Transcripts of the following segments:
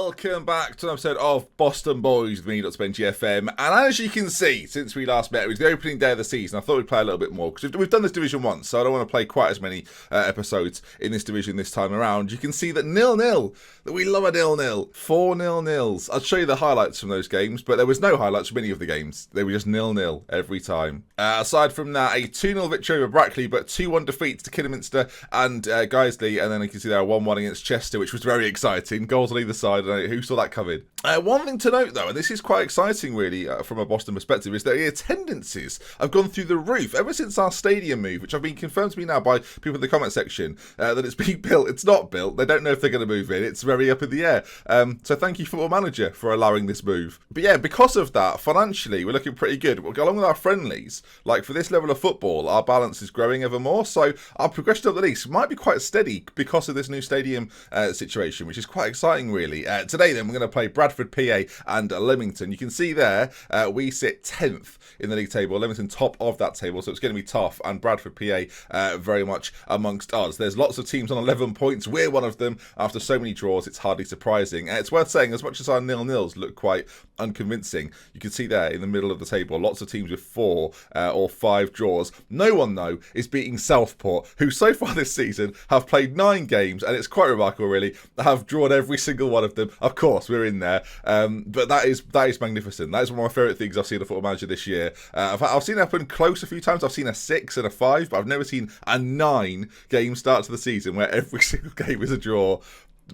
Welcome back to an episode of Boston Boys with me, Dr. Ben GFM. And as you can see, since we last met, it was the opening day of the season. I thought we'd play a little bit more because we've done this division once, so I don't want to play quite as many episodes in this division this time around. You can see that 0-0, that we love a 0-0. 4 0-0s. I'll show you the highlights from those games, but there was no highlights from any of the games. They were just 0-0 every time. Aside from that, a 2-0 victory over Brackley, but 2-1 defeats to Kidderminster and Guiseley. And then you can see there a 1-1 against Chester, which was very exciting. Goals on either side. Who saw that coming? One thing to note, though, and this is quite exciting, really, from a Boston perspective, is that the attendances have gone through the roof ever since our stadium move, which have been confirmed to me now by people in the comment section that it's being built. It's not built. They don't know if they're going to move in. It's very up in the air. So thank you, Football Manager, for allowing this move. But yeah, because of that, financially, we're looking pretty good. Along with our friendlies, like for this level of football, our balance is growing ever more. So our progression up the league might be quite steady because of this new stadium situation, which is quite exciting, really. Today, then, we're going to play Bradford, PA and Leamington. You can see there, we sit 10th in the league table. Leamington top of that table, so it's going to be tough. And Bradford, PA, very much amongst us. There's lots of teams on 11 points. We're one of them. After so many draws, it's hardly surprising. It's worth saying, as much as our 0-0s look quite unconvincing, you can see there in the middle of the table, lots of teams with 4 or 5 draws. No one, though, is beating Southport, who so far this season have played 9 games, and it's quite remarkable, really, have drawn every single one of them. Of course, we're in there, but that is magnificent. That is one of my favourite things I've seen in a Football Manager this year. I've seen it happen close a few times. I've seen a 6 and a 5, but I've never seen a 9 game start to the season where every single game is a draw.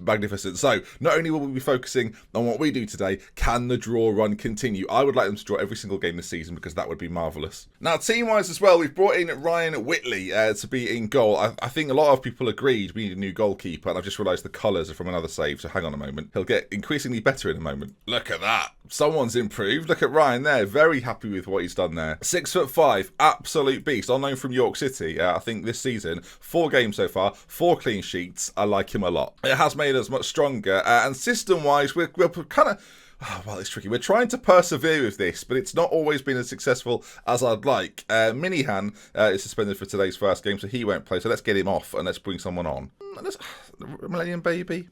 Magnificent. So not only will we be focusing on what we do today, can the draw run continue? I would like them to draw every single game this season because that would be marvellous. Now, team-wise as well, we've brought in Ryan Whitley to be in goal. I think a lot of people agreed we need a new goalkeeper, and I've just realised the colours are from another save, so hang on a moment. He'll get increasingly better in a moment. Look at that. Someone's improved. Look at Ryan there. Very happy with what he's done there. 6'5", absolute beast. On loan from York City. I think this season, 4 games so far, 4 clean sheets. I like him a lot. It has made us much stronger, and system-wise, we're kind of... Oh, well, it's tricky. We're trying to persevere with this, but it's not always been as successful as I'd like. Minihan is suspended for today's first game, so he won't play. So let's get him off and let's bring someone on. Millennium Baby?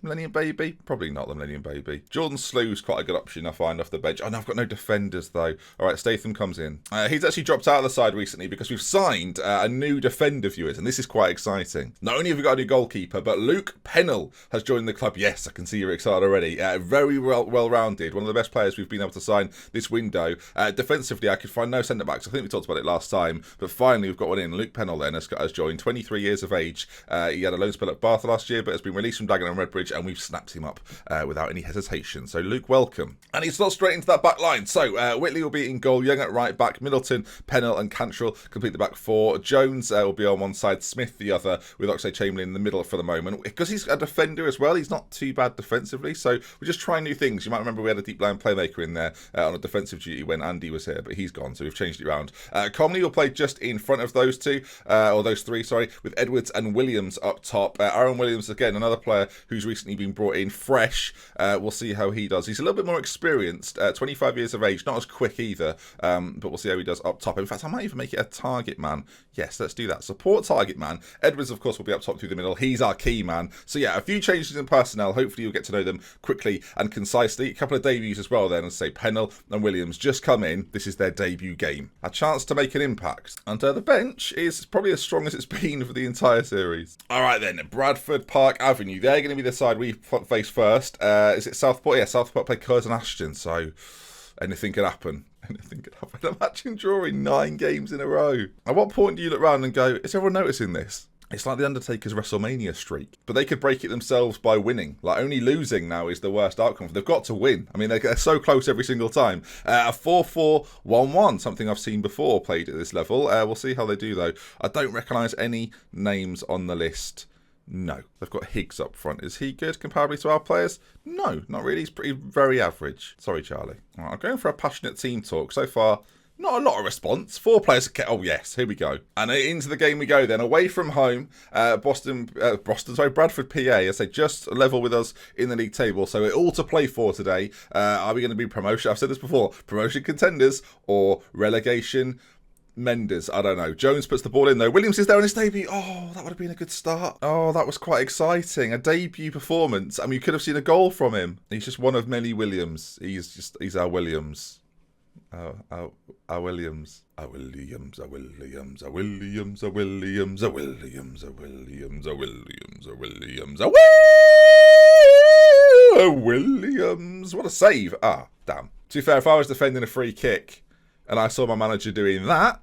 Probably not the Millennium Baby. Jordan Slew's quite a good option, I find, off the bench. Oh, no, I've got no defenders, though. All right, Statham comes in. He's actually dropped out of the side recently because we've signed a new defender, viewers, and this is quite exciting. Not only have we got a new goalkeeper, but Luke Pennell has joined the club. Yes, I can see you're excited already. Very well-rounded. One of the best players we've been able to sign this window. Defensively, I could find no centre-backs. I think we talked about it last time, but finally we've got one in. Luke Pennell then has joined, 23 years of age. He had a loan spell at Bath last year, but has been released from Dagenham and Redbridge, and we've snapped him up without any hesitation. So Luke, welcome. And he's not straight into that back line. So Whitley will be in goal, Young at right back, Middleton, Pennell and Cantrell complete the back 4. Jones will be on one side, Smith the other, with Oxlade-Chamberlain in the middle for the moment. Because he's a defender as well, he's not too bad defensively, so we're just trying new things. You might remember we had a deep line playmaker in there on a defensive duty when Andy was here, but he's gone, so we've changed it around. Comley will play just in front of those 2, or those 3, sorry, with Edwards and Williams up top. Aaron Williams, again, another player who's recently been brought in fresh. We'll see how he does. He's a little bit more experienced, 25 years of age, not as quick either, but we'll see how he does up top. In fact, I might even make it a target man. Yes, let's do that. Support target man. Edwards, of course, will be up top through the middle. He's our key man. So yeah, a few changes in personnel. Hopefully you'll get to know them quickly and concisely. A couple of debuts as well then, as say Pennell and Williams just come in. This is their debut game. A chance to make an impact. And the bench is probably as strong as it's been for the entire series. All right then, Bradford Park Avenue. They're going to be the side we face first. Is it Southport? Yeah, Southport play Curzon Ashton, so anything could happen. Anything could happen. Imagine drawing 9 games in a row. At what point do you look around and go, is everyone noticing this? It's like the Undertaker's WrestleMania streak. But they could break it themselves by winning. Like, only losing now is the worst outcome. They've got to win. I mean, they're so close every single time. A 4-4-1-1, something I've seen before played at this level. We'll see how they do, though. I don't recognise any names on the list. No. They've got Higgs up front. Is he good comparably to our players? No, not really. He's very average. Sorry, Charlie. All right, I'm going for a passionate team talk. So far, not a lot of response. 4 players. Oh, yes. Here we go. And into the game we go then. Away from home, Bradford PA, as they just level with us in the league table. So we're all to play for today. Are we going to be promotion? I've said this before. Promotion contenders or relegation Mendes, I don't know. Jones puts the ball in though. Williams is there on his debut. Oh, that would have been a good start. Oh, that was quite exciting. A debut performance. I mean, you could have seen a goal from him. He's just one of many Williams. He's our Williams. Our Williams. Our Williams, our Williams, our Williams, our Williams, our Williams, our Williams, our Williams, our Williams, our Williams. What a save. Ah, damn. To be fair, if I was defending a free kick and I saw my manager doing that,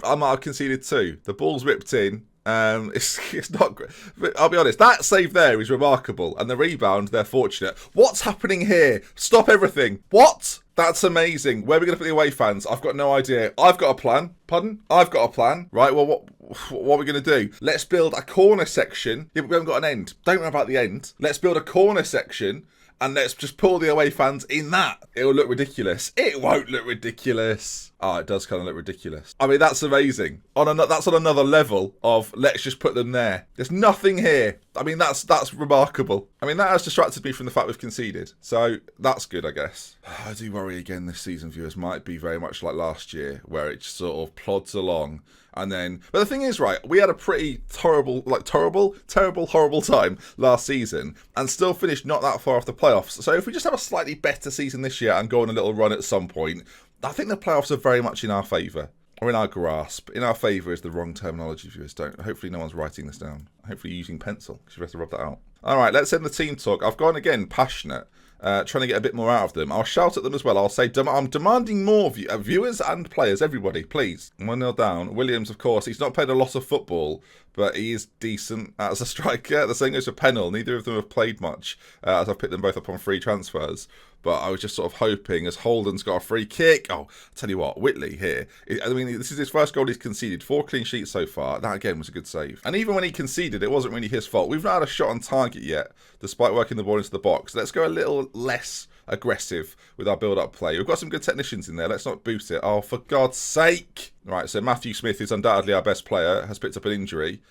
I might have conceded two. The ball's whipped in. It's not great. But I'll be honest, that save there is remarkable. And the rebound, they're fortunate. What's happening here? Stop everything. What? That's amazing. Where are we going to put the away fans? I've got no idea. I've got a plan. Pardon? I've got a plan. Right, well, what are we going to do? Let's build a corner section. Yeah, but we haven't got an end. Don't worry about the end. Let's build a corner section. And let's just pull the away fans in that. It'll look ridiculous. It won't look ridiculous. Oh, it does kind of look ridiculous. I mean, that's amazing. That's on another level of let's just put them there. There's nothing here. I mean, that's remarkable. I mean, that has distracted me from the fact we've conceded. So that's good, I guess. I do worry again this season, viewers, might be very much like last year, where it just sort of plods along. And then, but the thing is, right, we had a pretty terrible, horrible time last season and still finished not that far off the playoffs. So if we just have a slightly better season this year and go on a little run at some point, I think the playoffs are very much in our favour. Or in our grasp. In our favour is the wrong terminology, viewers. Hopefully no one's writing this down. Hopefully using pencil, because you have to rub that out. All right, let's end the team talk. I've gone again passionate. Trying to get a bit more out of them. I'll shout at them as well. I'll say, I'm demanding more viewers and players, everybody, please. 1-0 down. Williams, of course, he's not played a lot of football, but he is decent as a striker. The same goes for Pennell. Neither of them have played much, as I've picked them both up on free transfers. But I was just sort of hoping, as Holden's got a free kick. Oh, I'll tell you what, Whitley here. I mean, this is his first goal he's conceded. 4 clean sheets so far. That, again, was a good save. And even when he conceded, it wasn't really his fault. We've not had a shot on target yet, despite working the ball into the box. Let's go a little less aggressive with our build-up play. We've got some good technicians in there. Let's not boot it. Oh, for God's sake. Right, so Matthew Smith is undoubtedly our best player. Has picked up an injury.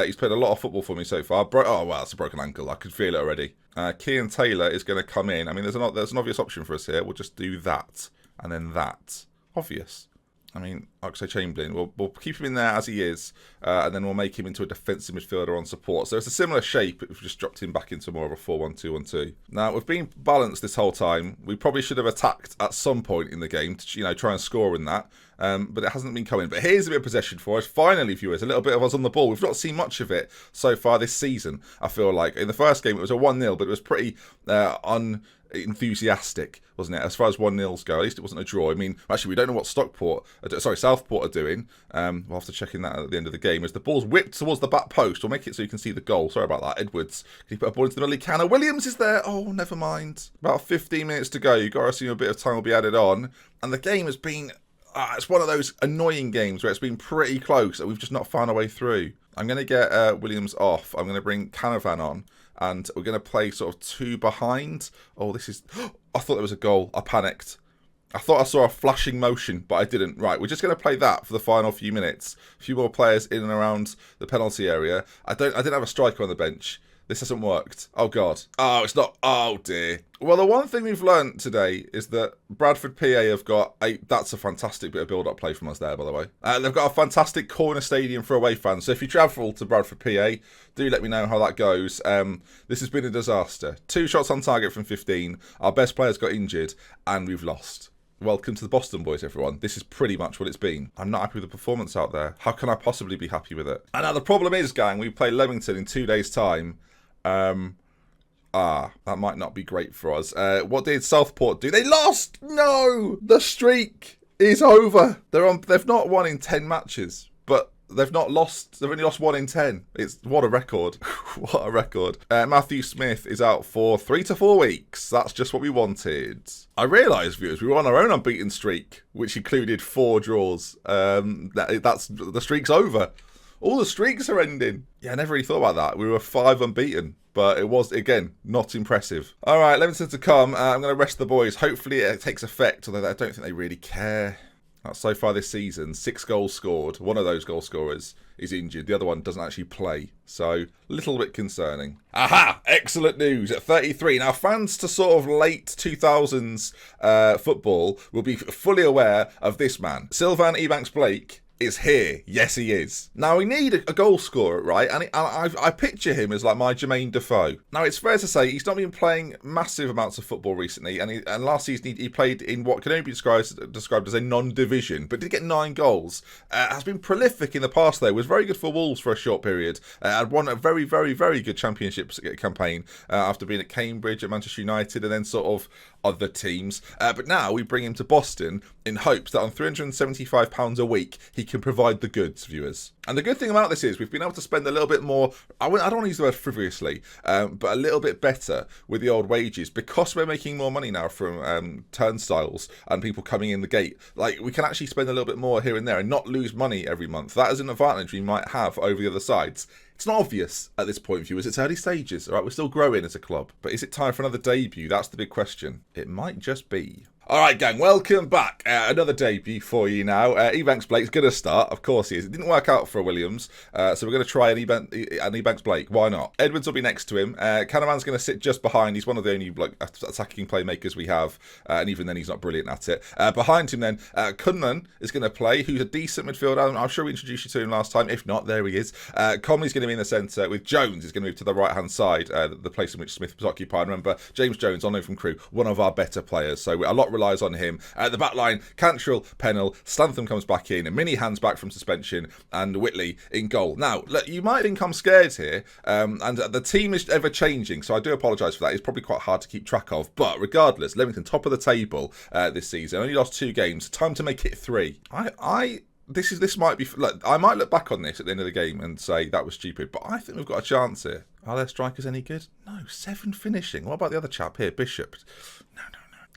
He's played a lot of football for me so far. Oh, well, it's a broken ankle. I could feel it already. Kean Taylor is going to come in. I mean, there's an obvious option for us here. We'll just do that. And then that. Obvious. I mean, Oxlade-Chamberlain, we'll keep him in there as he is, and then we'll make him into a defensive midfielder on support. So it's a similar shape, but we've just dropped him back into more of a 4-1-2-1-2. Now, we've been balanced this whole time. We probably should have attacked at some point in the game to, try and score in that, but it hasn't been coming. But here's a bit of possession for us. Finally, viewers, a little bit of us on the ball. We've not seen much of it so far this season, I feel like. In the first game, it was a 1-0, but it was pretty enthusiastic, wasn't it? As far as 1-0s go, at least it wasn't a draw. I mean, actually, we don't know what Southport are doing. We'll have to check in that at the end of the game. As the ball's whipped towards the back post, we'll make it so you can see the goal. Sorry about that, Edwards. Can you put a ball into the middle? He can. Williams is there. Oh, never mind. About 15 minutes to go. You've got to assume a bit of time will be added on. And the game has been... it's one of those annoying games where it's been pretty close and we've just not found our way through. I'm going to get Williams off. I'm going to bring Canavan on. And we're going to play sort of 2 behind. Oh, this is... I thought there was a goal. I panicked. I thought I saw a flashing motion, but I didn't. Right, we're just going to play that for the final few minutes. A few more players in and around the penalty area. I didn't have a striker on the bench. This hasn't worked. Oh, God. Oh, it's not... Oh, dear. Well, the one thing we've learnt today is that Bradford PA have got that's a fantastic bit of build-up play from us there, by the way. They've got a fantastic corner stadium for away fans. So if you travel to Bradford PA, do let me know how that goes. This has been a disaster. 2 shots on target from 15. Our best players got injured, and we've lost. Welcome to the Boston Boys, everyone. This is pretty much what it's been. I'm not happy with the performance out there. How can I possibly be happy with it? And now the problem is, gang, we play Leamington in 2 days' time. That might not be great for us. What did Southport do? They lost! No! The streak is over. They've not won in 10 matches, but they've not lost. They've only lost 1 in 10. What a record. What a record. Matthew Smith is out for 3 to 4 weeks. That's just what we wanted. I realised, viewers, we were on our own unbeaten streak, which included 4 draws. The streak's over. All the streaks are ending. Yeah, I never really thought about that. We were 5 unbeaten, but it was, again, not impressive. All right, Leamington to come. I'm going to rest the boys. Hopefully it takes effect, although I don't think they really care. So far this season, 6 goals scored. One of those goal scorers is injured. The other one doesn't actually play. So, a little bit concerning. Aha! Excellent news at 33. Now, fans to sort of late 2000s football will be fully aware of this man. Sylvain Ebanks-Blake is here. Yes, he is. Now, we need a goal scorer, right? And I picture him as like my Jermaine Defoe. Now, it's fair to say he's not been playing massive amounts of football recently, and last season he played in what can only be described as a non-division, but did get 9 goals. Has been prolific in the past, though. Was very good for Wolves for a short period. Had won a very, very, very good championship campaign after being at Cambridge, at Manchester United, and then sort of other teams. But now we bring him to Boston in hopes that on £375 a week, he can provide the goods, viewers. And the good thing about this is we've been able to spend a little bit more, I don't want to use the word frivolously, but a little bit better with the old wages because we're making more money now from turnstiles and people coming in the gate. Like, we can actually spend a little bit more here and there and not lose money every month. That is an advantage we might have over the other sides. It's not obvious at this point, viewers. It's early stages, all right? We're still growing as a club. But is it time for another debut? That's the big question. It might just be. All right, gang, welcome back. Another debut for you now. Ebanks-Blake's going to start. Of course he is. It didn't work out for Williams, so we're going to try an Ebanks-Blake. Why not? Edwards will be next to him. Canavan's going to sit just behind. He's one of the only attacking playmakers we have, and even then he's not brilliant at it. Behind him then, Kunman is going to play, who's a decent midfielder. I'm sure we introduced you to him last time. If not, there he is. Comley's going to be in the centre, with Jones is going to move to the right-hand side, the place in which Smith was occupied. Remember, James Jones, on loan from Crewe, one of our better players, so a lot relies on him. At the back line, Cantrell, Pennell, Stantham comes back in, and Mini hands back from suspension, and Whitley in goal. Now, look, you might think I'm scared here, and the team is ever changing, so I do apologise for that. It's probably quite hard to keep track of, but regardless, Leamington top of the table this season, only lost 2 games. Time to make it 3. This might be. Look, I might look back on this at the end of the game and say that was stupid, but I think we've got a chance here. Are their strikers any good? No, 7 finishing. What about the other chap here, Bishop? No.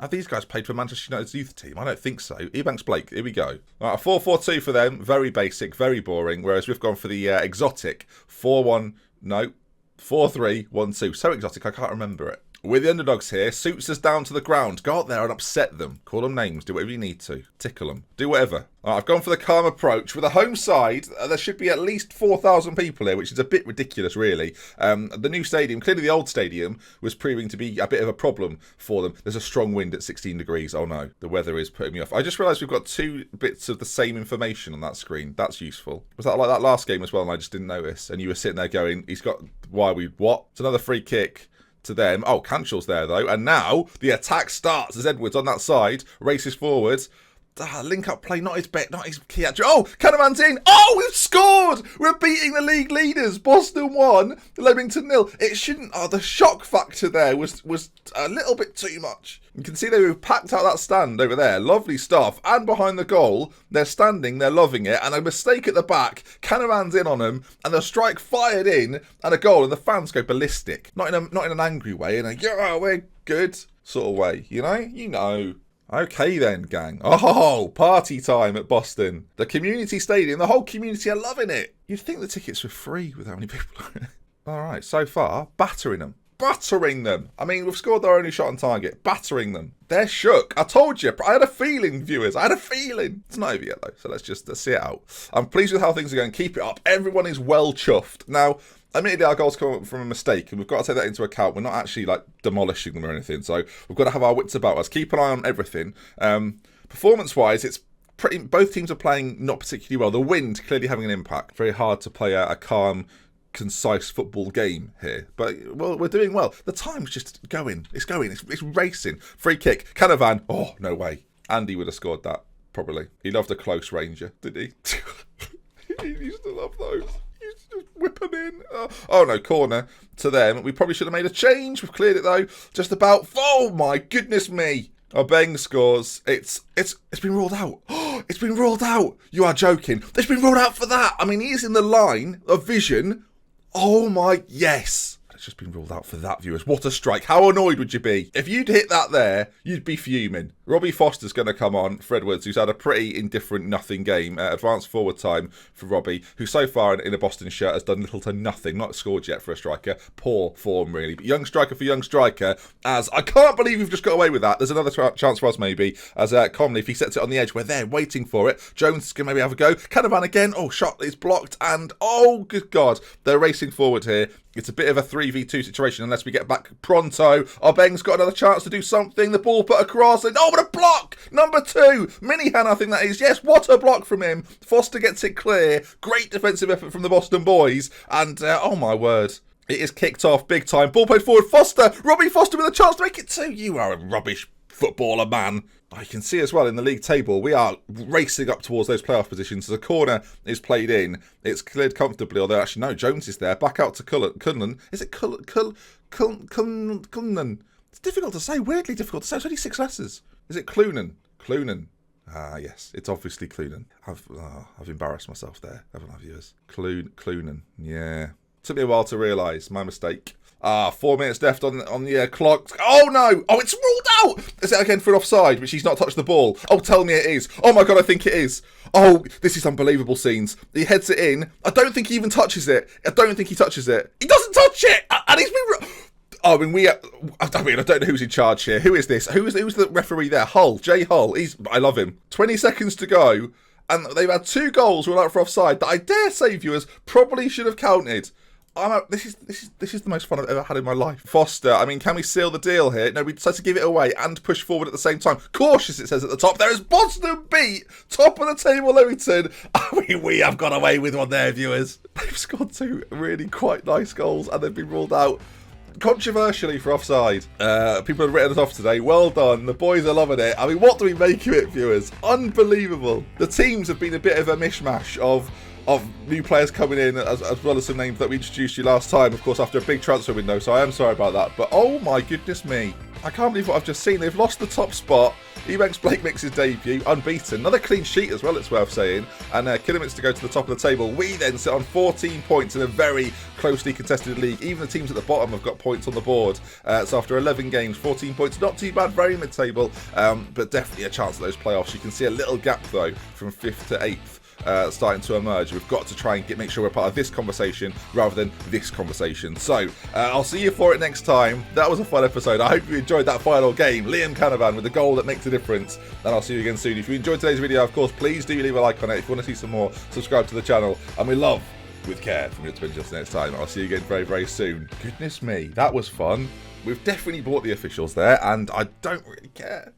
Have these guys played for Manchester United's youth team? I don't think so. Ebanks-Blake, here we go. All right, 4-4-2 for them. Very basic, very boring. Whereas we've gone for the exotic 4-3-1-2. So exotic, I can't remember it. We're the underdogs here. Suits us down to the ground. Go out there and upset them. Call them names. Do whatever you need to. Tickle them. Do whatever. All right, I've gone for the calm approach. With a home side, there should be at least 4,000 people here, which is a bit ridiculous, really. The new stadium, clearly the old stadium, was proving to be a bit of a problem for them. There's a strong wind at 16 degrees. Oh, no. The weather is putting me off. I just realised we've got 2 bits of the same information on that screen. That's useful. Was that like that last game as well, and I just didn't notice? And you were sitting there going, he's got... What? It's another free kick to them. Oh, Cantrell's there, though. And now the attack starts as Edwards on that side races forwards. Link-up play, not his key actually. Oh, Canavan's in. Oh, we've scored. We're beating the league leaders. Boston 1, Leamington 0. It shouldn't... Oh, the shock factor there was a little bit too much. You can see they've packed out that stand over there. Lovely stuff. And behind the goal, they're standing, they're loving it. And a mistake at the back. Canavan's in on them. And the strike fired in. And a goal. And the fans go ballistic. Not in an angry way. In a, yeah, we're good sort of way. You know. Okay then, gang. Oh, party time at Boston. The community stadium, the whole community are loving it. You'd think the tickets were free with how many people are in it. All right, so far, battering them. I mean, we've scored their only shot on target. Battering them. They're shook. I told you. I had a feeling, viewers. I had a feeling. It's not over yet, though, so let's see it out. I'm pleased with how things are going. Keep it up. Everyone is well chuffed. Now, admittedly, our goals come from a mistake, and we've got to take that into account. We're not actually, like, demolishing them or anything, so we've got to have our wits about us. Keep an eye on everything. Performance-wise, it's pretty... Both teams are playing not particularly well. The wind clearly having an impact. Very hard to play a calm, concise football game here, but well, we're doing well. The time's just going. It's racing. Free kick. Canavan. Oh, no way. Andy would have scored that, probably. He loved a close ranger, did he? He used to love those. He used to just whip them in. Oh no, corner to them. We probably should have made a change. We've cleared it though. Just about. Oh my goodness me. Beng scores. It's been ruled out. It's been ruled out. You are joking. It's been ruled out for that. I mean, he is in the line of vision. Oh my, yes. it's just been ruled out for that, viewers. What a strike. How annoyed would you be? If you'd hit that there, you'd be fuming. Robbie Foster's going to come on for Edwards, who's had a pretty indifferent nothing game. Advanced forward time for Robbie, who so far in a Boston shirt has done little to nothing. Not scored yet for a striker. Poor form, really. But young striker for young striker, as I can't believe we've just got away with that. There's another chance for us, maybe, as Conley, if he sets it on the edge, we're there waiting for it. Jones can maybe have a go. Canavan again. Oh, shot is blocked. And, oh, good God, they're racing forward here. It's a bit of a 3v2 situation unless we get back pronto. Obeng's got another chance to do something. The ball put across. And, oh, what a block! Number 2. Minihan, I think that is. Yes, what a block from him. Foster gets it clear. Great defensive effort from the Boston boys. And, oh, my word. It is kicked off big time. Ball played forward. Foster. Robbie Foster with a chance to make it 2. You are a rubbish footballer, man. I can see as well in the league table, we are racing up towards those playoff positions. As a corner is played in, it's cleared comfortably, although actually no, Jones is there. Back out to Cullen. Is it Cullen? It's difficult to say, weirdly difficult to say. It's only 6 letters. Is it Clunan? Clunan. Ah, yes, it's obviously Clunan. I've embarrassed myself there, haven't I, viewers? Clunan, yeah. Took me a while to realise, my mistake. 4 minutes left on the clock. Oh no! Oh, it's ruled out! Is it again for an offside, which he's not touched the ball? Oh, tell me it is. Oh my God, I think it is. Oh, this is unbelievable scenes. He heads it in. I don't think he even touches it. I don't think he touches it. He doesn't touch it! And he's been... Oh, I mean, I don't know who's in charge here. Who is this? Who's the referee there? Hull. Jay Hull. I love him. 20 seconds to go. And they've had 2 goals ruled out for offside that I dare say, viewers, probably should have counted. This is the most fun I've ever had in my life. Foster, I mean, can we seal the deal here? No, we decided to give it away and push forward at the same time. Cautious, it says at the top. There is Boston beat. Top of the table, Lewington. I mean, we have got away with one there, viewers. They've scored 2 really quite nice goals and they've been ruled out controversially for offside. People have written us off today. Well done. The boys are loving it. I mean, what do we make of it, viewers? Unbelievable. The teams have been a bit of a mishmash of new players coming in, as well as some names that we introduced you last time, of course, after a big transfer window, so I am sorry about that. But oh my goodness me, I can't believe what I've just seen. They've lost the top spot. Ebanks Blake makes his debut, unbeaten. Another clean sheet as well, it's worth saying. And Kilomitz to go to the top of the table. We then sit on 14 points in a very closely contested league. Even the teams at the bottom have got points on the board. So after 11 games, 14 points, not too bad, very mid-table, but definitely a chance at those playoffs. You can see a little gap, though, from 5th to 8th. Starting to emerge. We've got to try and make sure we're part of this conversation rather than this conversation. So I'll see you for it next time. That was a fun episode. I hope you enjoyed that final game. Liam Canavan with the goal that makes a difference. And I'll see you again soon. If you enjoyed today's video, of course, please do leave a like on it. If you want to see some more, subscribe to the channel. And we love with care from your Twin just next time. I'll see you again very, very soon. Goodness me, that was fun. We've definitely bought the officials there, and I don't really care.